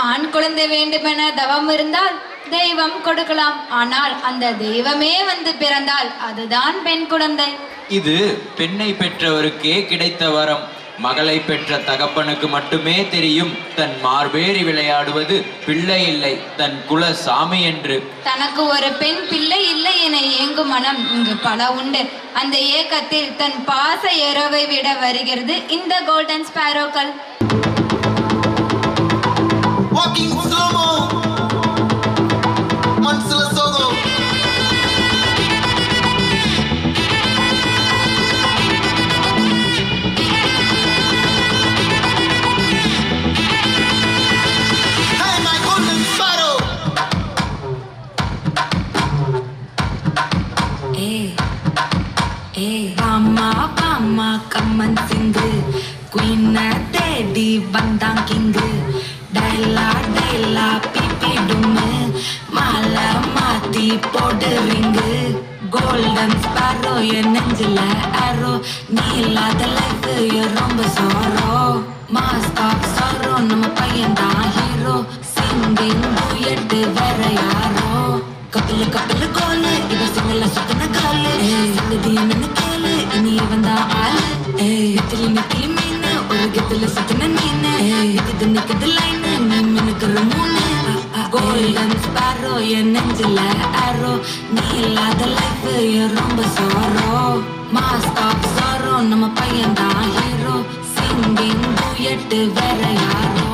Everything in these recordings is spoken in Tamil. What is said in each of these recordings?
ஆண் குழந்தை வேண்டுமென தவம் இருந்தால் தெய்வம் கொடுக்கலாம். ஆனால் அந்த தெய்வமே வந்து பிறந்தால் அதுதான் பெண் குழந்தை. இது பெண்ணை பெற்றவருக்கே கிடைத்த வரம். மகளை பெற்ற தகப்பனுக்கு மட்டுமே தெரியும் தன் மார்பேறி விளையாடுவது பிள்ளை இல்லை, தன் குல சாமி என்று. தனக்கு ஒரு பெண் பிள்ளை இல்லை என ஏங்கும் மனம் இங்கு பல உண்டு. அந்த ஏக்கத்தில் தன் பாச ஏரோவை விட வருகிறது இந்த கோல்டன் ஸ்பாரோக்கள். பாமா கம்மன் சிங்கு குயின தேடி வந்தான் கிங்கு. டைலா டைலா பிபிடுமு மாலை மாத்தி போடுறீங்கு. கோல்டன் ஸ்பாரோ என் நெஞ்சில ஆரோ, நீ இல்லாத லைஃப் ரொம்ப சோரோ. மாஸ்க் ஆஃப் சோரோ நம்ம பையன் தான் ஹீரோ. சிங்கிங் டூயட் வேற யாரோ. கப்பலு கப்பலு கோலு இவ சிங்கல சுத்தின காலு. சங்கதி என்னன்னு கேளு இனி வந்தா ஆளு. இத்திலி நெத்திலி மீனு ஒரு கெத்துல சுத்தின நீனு. இது நிக்குது லைனு நீ மினுக்குற மூணு. கோல்டன் ஸ்பாரோ என் நெஞ்சில ஆரோ, நீ இல்லாத லைஃப் ரொம்ப சோரோ. மாஸ்க் ஆஃப் சோரோ நம்ம பையன் தான் ஹீரோ. சிங்கிங் டூயட் வேற யாரோ.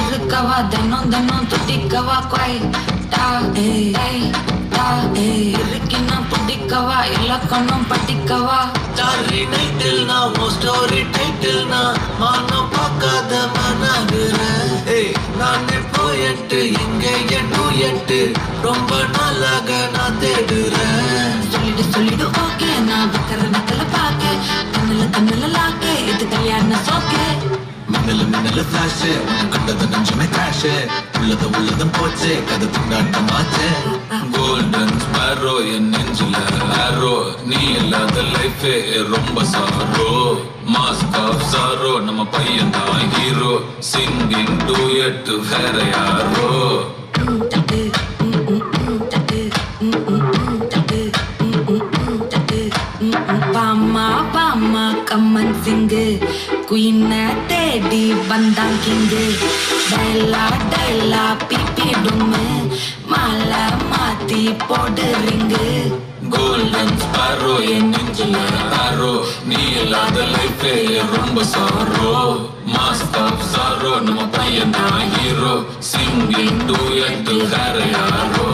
இருக்கவா தினம் தினம் துடிக்கவா குவைட்டா. இருக்கினா பிடிக்கவா இலக்கணம் படிக்கவா. ஸ்டாரி டைட்டில் நான் ஸ்டோரி டைட்டில் நான் மானம் பார்க்காத மனகுறேன். நானே போயிட்டு இங்கே டூயட்டு ரொம்ப நாளாக நான் தேடுறேன். சொல்லிடு ஓகே நான் வைக்கிற வெத்தல பாக்க. தமிழ்ல லாக்கு இது கல்யாண சோக்கு. மின்னல ஃபிளாஷ் கண்டது நஞ்சுமே கிராஷ். உள்ளதும் போச்சு கதை திண்டாட்டமாச்சு. கோல்டன் ஸ்பாரோ என் நெஞ்சில ஆரோ, நீ இல்லாத லைஃப் ரொம்ப சாரோ. மாஸ்க் ஆஃப் சாரோ நம்ம பையன் தான் ஹீரோ. சிங்கிங் டூயட் வேற யாரோ. பாமா கம்மன் சிங்கு குயின தேடி வந்தான் கிங்கு. டைலா டைலா பிபிடுமு மாலை மாத்தி போடுறீங்கு. கோல்டன் ஸ்பாரோ என் நெஞ்சில ஆரோ, நீ இல்லாத லைஃப் ரொம்ப சாரோ. மாஸ்க் ஆஃப் சாரோ நம்ம பையன் தான் ஹீரோ. சிங்கிங் டூயட் வேற யாரோ.